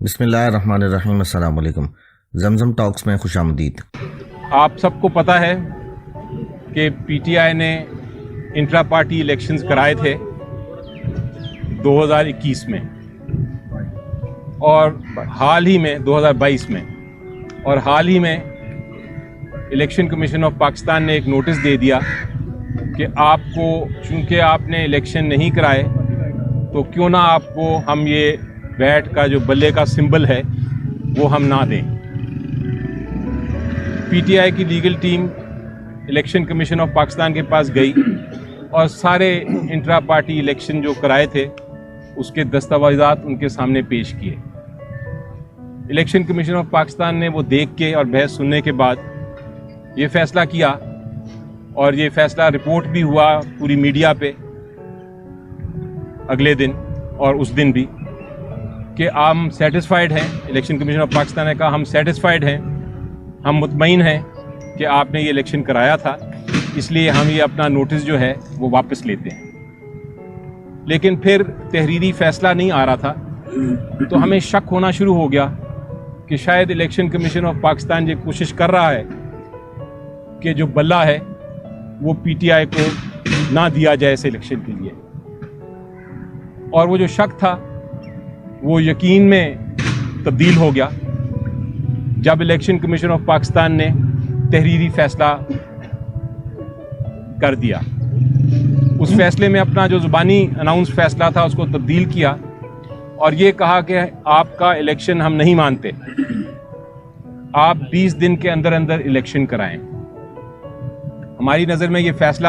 بسم اللہ الرحمن الرحیم۔ السلام علیکم۔ زمزم ٹاکس میں خوش آمدید۔ آپ سب کو پتہ ہے کہ پی ٹی آئی نے انٹرا پارٹی الیکشنز کرائے تھے 2021 میں اور حال ہی میں 2022 میں، اور حال ہی میں الیکشن کمیشن آف پاکستان نے ایک نوٹس دے دیا کہ آپ کو چونکہ آپ نے الیکشن نہیں کرائے تو کیوں نہ آپ کو ہم یہ بیٹ کا جو بلے کا سمبل ہے وہ ہم نہ دیں۔ پی ٹی آئی کی legal team election commission of Pakistan کے پاس گئی اور سارے انٹرا پارٹی الیکشن جو کرائے تھے اس کے دستاویزات ان کے سامنے پیش کیے۔ الیکشن کمیشن آف پاکستان نے وہ دیکھ کے اور بحث سننے کے بعد یہ فیصلہ کیا، اور یہ فیصلہ رپورٹ بھی ہوا پوری میڈیا پہ اگلے دن اور اس دن بھی، کہ ہم سیٹسفائیڈ ہیں۔ الیکشن کمیشن آف پاکستان نے کہا ہم سیٹسفائیڈ ہیں، ہم مطمئن ہیں کہ آپ نے یہ الیکشن کرایا تھا، اس لیے ہم یہ اپنا نوٹس جو ہے وہ واپس لیتے ہیں۔ لیکن پھر تحریری فیصلہ نہیں آ رہا تھا تو ہمیں شک ہونا شروع ہو گیا کہ شاید الیکشن کمیشن آف پاکستان یہ کوشش کر رہا ہے کہ جو بلہ ہے وہ پی ٹی آئی کو نہ دیا جائے اس الیکشن کے لیے، اور وہ جو شک تھا وہ یقین میں تبدیل ہو گیا جب الیکشن کمیشن آف پاکستان نے تحریری فیصلہ کر دیا۔ اس فیصلے میں اپنا جو زبانی اناؤنس فیصلہ تھا اس کو تبدیل کیا اور یہ کہا کہ آپ کا الیکشن ہم نہیں مانتے، آپ 20 دن کے اندر اندر الیکشن کرائیں۔ ہماری نظر میں یہ فیصلہ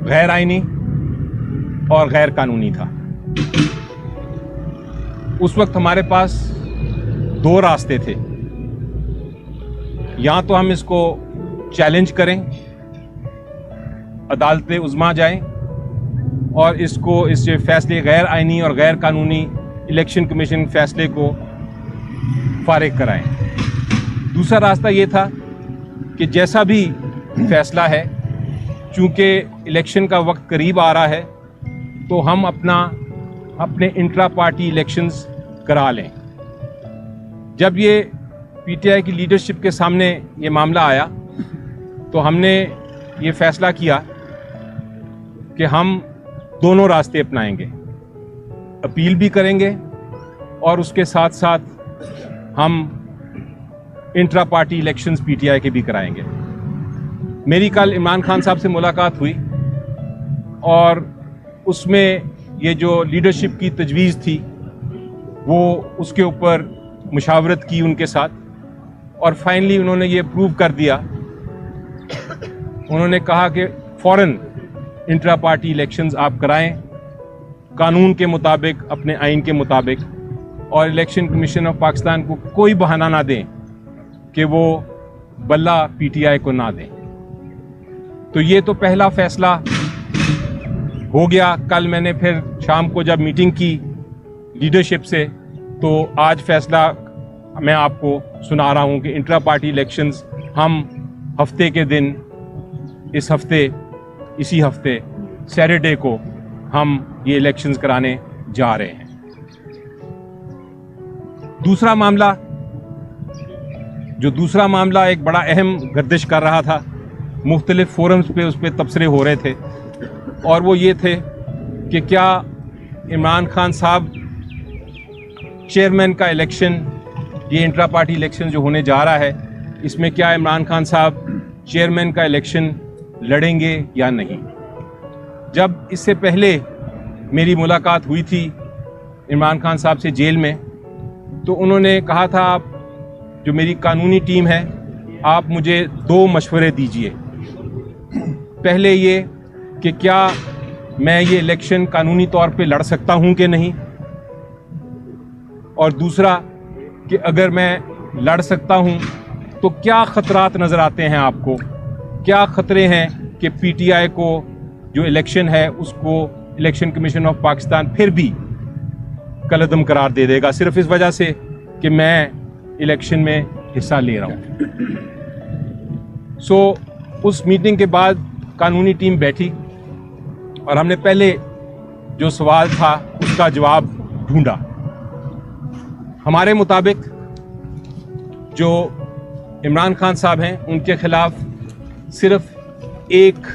غیر آئینی اور غیر قانونی تھا۔ اس وقت ہمارے پاس دو راستے تھے، یا تو ہم اس کو چیلنج کریں، عدالت عظمیٰ جائیں اور اس فیصلے غیر آئینی اور غیر قانونی الیکشن کمیشن فیصلے کو فارغ کرائیں۔ دوسرا راستہ یہ تھا کہ جیسا بھی فیصلہ ہے، چونکہ الیکشن کا وقت قریب آ رہا ہے تو ہم اپنے انٹرا پارٹی الیکشنز کرا لیں۔ جب یہ پی ٹی آئی کی لیڈرشپ کے سامنے یہ معاملہ آیا تو ہم نے یہ فیصلہ کیا کہ ہم دونوں راستے اپنائیں گے، اپیل بھی کریں گے اور اس کے ساتھ ساتھ ہم intra party elections P T I کے بھی کرائیں گے۔ میری کل عمران خان صاحب سے ملاقات ہوئی اور اس میں یہ جو لیڈرشپ کی تجویز تھی وہ اس کے اوپر مشاورت کی ان کے ساتھ، اور فائنلی انہوں نے یہ اپروو کر دیا۔ انہوں نے کہا کہ فوراً انٹرا پارٹی الیکشنز آپ کرائیں قانون کے مطابق، اپنے آئین کے مطابق، اور الیکشن کمیشن آف پاکستان کو کوئی بہانہ نہ دیں کہ وہ بلہ پی ٹی آئی کو نہ دیں۔ تو یہ تو پہلا فیصلہ ہو گیا۔ کل میں نے پھر شام کو جب میٹنگ کی لیڈرشپ سے تو آج فیصلہ میں آپ کو سنا رہا ہوں کہ انٹرا پارٹی الیکشنز ہم ہفتے کے دن، اسی ہفتے سیٹرڈے کو ہم یہ الیکشنز کرانے جا رہے ہیں۔ دوسرا معاملہ ایک بڑا اہم گردش کر رہا تھا، مختلف فورمز پہ اس پہ تبصرے ہو رہے تھے، اور وہ یہ تھے کہ کیا عمران خان صاحب چیئرمین کا الیکشن، یہ انٹرا پارٹی الیکشن جو ہونے جا رہا ہے، اس میں کیا عمران خان صاحب چیئرمین کا الیکشن لڑیں گے یا نہیں۔ جب اس سے پہلے میری ملاقات ہوئی تھی عمران خان صاحب سے جیل میں، تو انہوں نے کہا تھا آپ جو میری قانونی ٹیم ہے آپ مجھے 2 مشورے دیجئے۔ پہلے یہ کہ کیا میں یہ الیکشن قانونی طور پہ لڑ سکتا ہوں کہ نہیں، اور دوسرا کہ اگر میں لڑ سکتا ہوں تو کیا خطرات نظر آتے ہیں آپ کو، کیا خطرے ہیں کہ پی ٹی آئی کو جو الیکشن ہے اس کو الیکشن کمیشن آف پاکستان پھر بھی کالعدم قرار دے دے گا صرف اس وجہ سے کہ میں الیکشن میں حصہ لے رہا ہوں۔ اس میٹنگ کے بعد قانونی ٹیم بیٹھی اور ہم نے پہلے جو سوال تھا اس کا جواب ڈھونڈا، हमारे मुताबिक जो इमरान खान साहब हैं उनके खिलाफ सिर्फ एक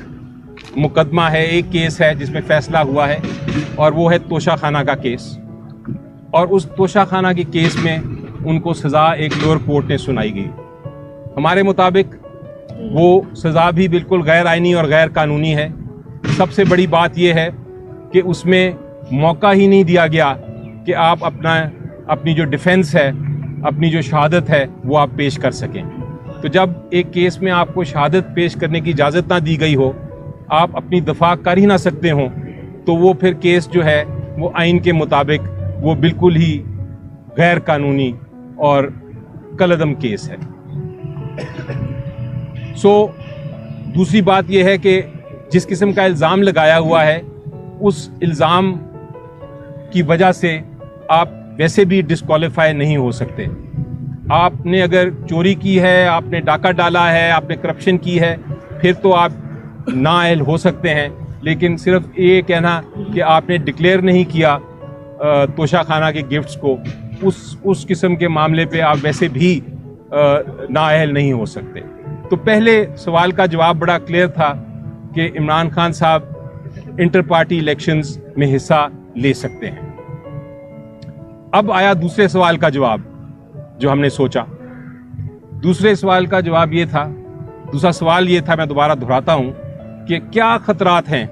मुकदमा है, एक केस है जिसमें फैसला हुआ है और वो है तोशाखाना का केस। और उस तोशाखाना के केस में उनको सज़ा एक लोअर कोर्ट ने सुनाई गई। हमारे मुताबिक वो सज़ा भी बिल्कुल गैर आइनी और गैर कानूनी है। सबसे बड़ी बात यह है कि उसमें मौका ही नहीं दिया गया कि आप अपनी जो डिफेंस है, अपनी जो शहादत है वो आप पेश कर सकें। तो जब एक केस में आपको शहादत पेश करने की इजाज़त ना दी गई हो, आप अपनी दफा कर ही ना सकते हों, तो वो फिर केस जो है वो आइन के मुताबिक वो बिल्कुल ही गैर कानूनी और कलअदम केस है। दूसरी बात यह है कि जिस किस्म का इल्ज़ाम लगाया हुआ है उस इल्ज़ाम की वजह से आप वैसे भी डिस्क्वालीफाई नहीं हो सकते। आपने अगर चोरी की है, आपने डाका डाला है, आपने करप्शन की है, फिर तो आप नाअहल हो सकते हैं। लेकिन सिर्फ ये कहना कि आपने डिक्लेयर नहीं किया तोशाखाना के गिफ्ट्स को, उस किस्म के मामले पे आप वैसे भी नाअहल नहीं हो सकते। तो पहले सवाल का जवाब बड़ा क्लियर था कि इमरान खान साहब इंटर पार्टी इलेक्शंस में हिस्सा ले सकते हैं। अब आया दूसरे सवाल का जवाब जो हमने सोचा। दूसरे सवाल का जवाब ये था, दूसरा सवाल ये था, मैं दोबारा दोहराता हूं, कि क्या खतरात हैं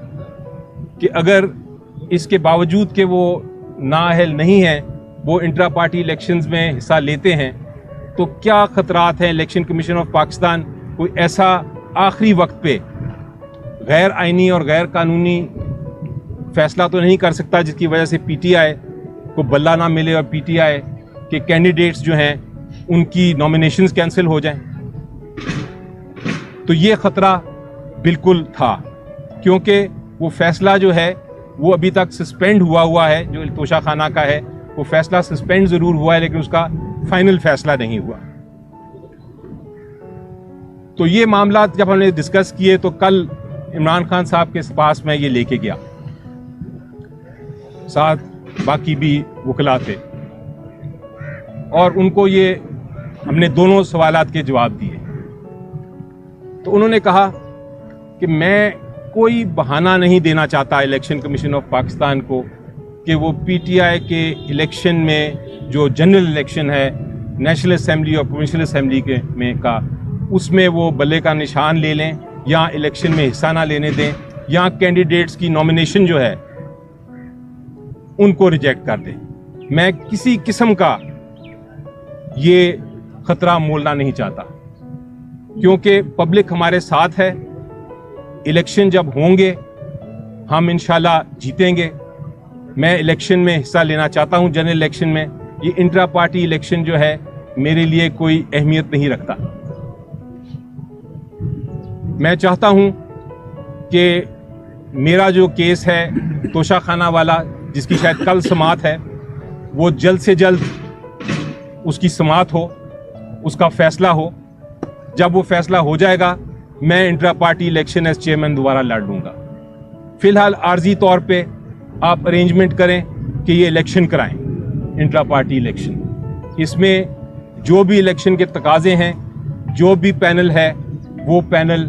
कि अगर इसके बावजूद कि वो नाअहल नहीं है, वो इंट्रा पार्टी इलेक्शंस में हिस्सा लेते हैं, तो क्या खतरात हैं। इलेक्शन कमीशन ऑफ पाकिस्तान कोई ऐसा आखिरी वक्त पे गैर आइनी और गैर कानूनी फैसला तो नहीं कर सकता जिसकी वजह से पीटीआई को बल्ला ना मिले और पीटीआई के कैंडिडेट्स जो हैं उनकी नॉमिनेशंस कैंसिल हो जाएं। तो ये ख़तरा बिल्कुल था, क्योंकि वो फैसला जो है वो अभी तक सस्पेंड हुआ है। जो तोशाखाना का है वो फैसला सस्पेंड ज़रूर हुआ है, लेकिन उसका फाइनल फैसला नहीं हुआ। तो ये मामला जब हमने डिस्कस किए तो कल इमरान खान साहब के पास मैं ये लेके गया, साथ बाकी भी वकला थे, और उनको ये हमने दोनों सवालात के जवाब दिए। तो उन्होंने कहा कि मैं कोई बहाना नहीं देना चाहता इलेक्शन कमीशन ऑफ पाकिस्तान को कि वो पीटीआई के इलेक्शन में जो जनरल इलेक्शन है नेशनल असेंबली और प्रोविंशियल असेंबली के में का, उसमें वो बल्ले का निशान ले लें या इलेक्शन में हिस्सा ना लेने दें, या कैंडिडेट्स की नॉमिनेशन जो है उनको रिजेक्ट कर दें। मैं किसी किस्म का ये खतरा मोलना नहीं चाहता, क्योंकि पब्लिक हमारे साथ है। इलेक्शन जब होंगे हम इंशाल्लाह जीतेंगे। मैं इलेक्शन में हिस्सा लेना चाहता हूं, जनरल इलेक्शन में। ये इंट्रा पार्टी इलेक्शन जो है मेरे लिए कोई अहमियत नहीं रखता। मैं चाहता हूं कि मेरा जो केस है तोशाखाना वाला, जिसकी शायद कल समाअत है, वो जल्द से जल्द उसकी समाअत हो, उसका फैसला हो। जब वो फैसला हो जाएगा मैं intra party election as chairman दोबारा लड़ लूँगा। फिलहाल आर्जी तौर पे आप अरेंजमेंट करें कि ये इलेक्शन कराएं, इंट्रा पार्टी इलेक्शन। इसमें जो भी इलेक्शन के तकाजे हैं, जो भी पैनल है, वो पैनल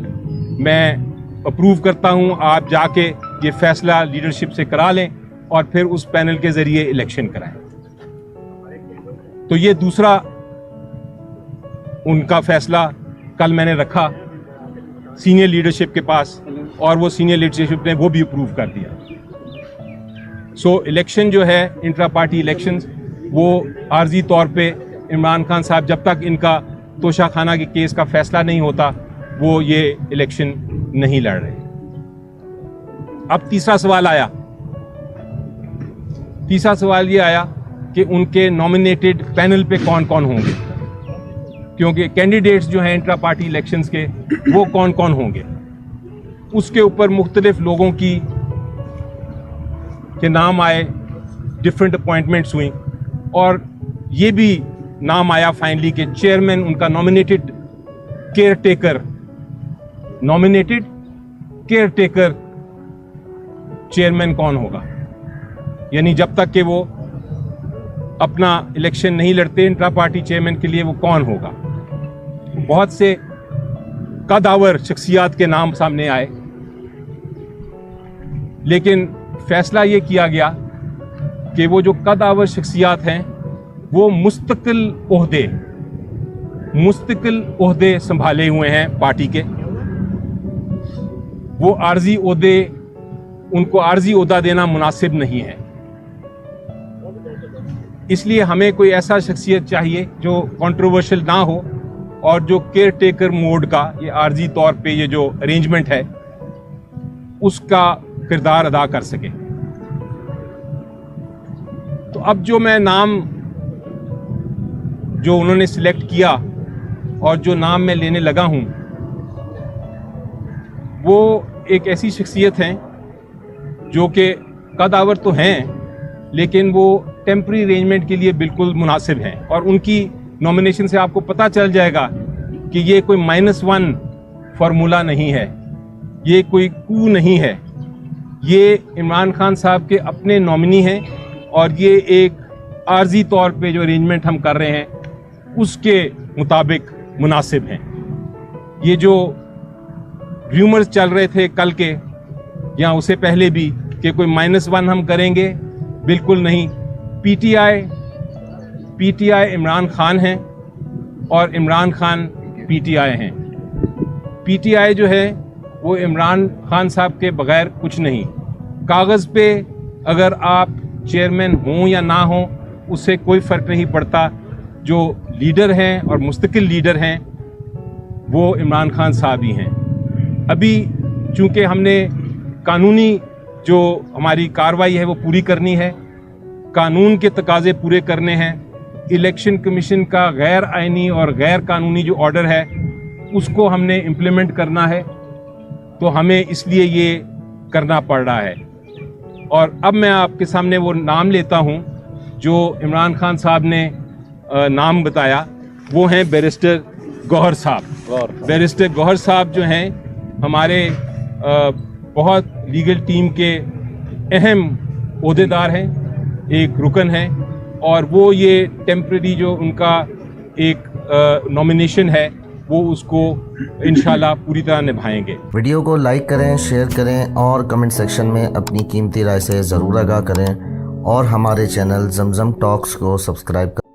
मैं अप्रूव करता हूं। आप जाके ये फैसला लीडरशिप से करा लें और फिर उस पैनल के जरिए इलेक्शन कराएं। तो ये दूसरा उनका फैसला कल मैंने रखा सीनियर लीडरशिप के पास, और वो सीनियर लीडरशिप ने वो भी अप्रूव कर दिया। इलेक्शन जो है इंट्रा पार्टी इलेक्शंस, वो आर्जी तौर पे इमरान खान साहब जब तक इनका तोशाखाना के केस का फैसला नहीं होता वो ये इलेक्शन नहीं लड़ रहे। अब तीसरा सवाल आया। तीसरा सवाल ये आया कि उनके नॉमिनेटेड पैनल पे कौन कौन होंगे, क्योंकि कैंडिडेट्स जो हैं इंट्रा पार्टी इलेक्शंस के वो कौन कौन होंगे। उसके ऊपर मुख्तलिफ लोगों के नाम आए, डिफरेंट अपॉइंटमेंट्स हुई, और ये भी नाम आया फाइनली कि चेयरमैन उनका नॉमिनेटेड केयर टेकर चेयरमैन कौन होगा। यानी जब तक कि वो अपना इलेक्शन नहीं लड़ते इंट्रा पार्टी चेयरमैन के लिए, वो कौन होगा? बहुत से कदावर शख्सियात के नाम सामने आए, लेकिन फैसला ये किया गया कि वो जो कदावर शख्सियात हैं वो मुस्तकिल ओहदे संभाले हुए हैं पार्टी के। वो उनको आर्जी ओहदा देना मुनासिब नहीं है। इसलिए हमें कोई ऐसा शख्सियत चाहिए जो कंट्रोवर्शियल ना हो और जो केयर टेकर मोड का, ये आर्जी तौर पे ये जो अरेंजमेंट है उसका किरदार अदा कर सके। तो अब जो मैं नाम जो उन्होंने सिलेक्ट किया और जो नाम मैं लेने लगा हूं, वो एक ऐसी शख्सियत हैं जो कि कदावर तो हैं, लेकिन वो टेम्पररी अरेंजमेंट के लिए बिल्कुल मुनासिब हैं। और उनकी नॉमिनेशन से आपको पता चल जाएगा कि ये कोई -1 फार्मूला नहीं है, ये कोई कू नहीं है, ये इमरान खान साहब के अपने नॉमिनी हैं और ये एक आर्जी तौर पे जो अरेंजमेंट हम कर रहे हैं उसके मुताबिक मुनासिब हैं। ये जो र्यूमर्स चल रहे थे कल के या उससे पहले भी कि कोई -1 हम करेंगे, बिल्कुल नहीं। पीटीआई इमरान खान हैं और इमरान खान पीटीआई हैं। पीटीआई जो है वो इमरान खान साहब के बगैर कुछ नहीं। कागज़ पे अगर आप चेयरमैन हों या ना हों उससे कोई फ़र्क नहीं पड़ता। जो लीडर हैं और मुस्तकिल लीडर हैं वो इमरान खान साहब ही हैं। अभी चूँकि हमने कानूनी जो हमारी कार्रवाई है वो पूरी करनी है, कानून के तकाजे पूरे करने हैं, इलेक्शन कमीशन का गैर आइनी और गैर कानूनी जो ऑर्डर है उसको हमने इम्प्लीमेंट करना है, तो हमें इसलिए ये करना पड़ रहा है। और अब मैं आपके सामने वो नाम लेता हूँ जो इमरान खान साहब ने नाम बताया, वो हैं बैरिस्टर गौहर साहब। बैरिस्टर गौहर साहब जो हैं हमारे बहुत लीगल टीम के अहम ओहदेदार हैं, एक रुकन हैं, और वो ये टेम्परेरी जो उनका एक नॉमिनेशन है वो उसको इंशाल्लाह पूरी तरह निभाएंगे। वीडियो को लाइक करें, शेयर करें और कमेंट सेक्शन में अपनी कीमती राय से ज़रूर आगाह करें और हमारे चैनल जमजम टॉक्स को सब्सक्राइब करें।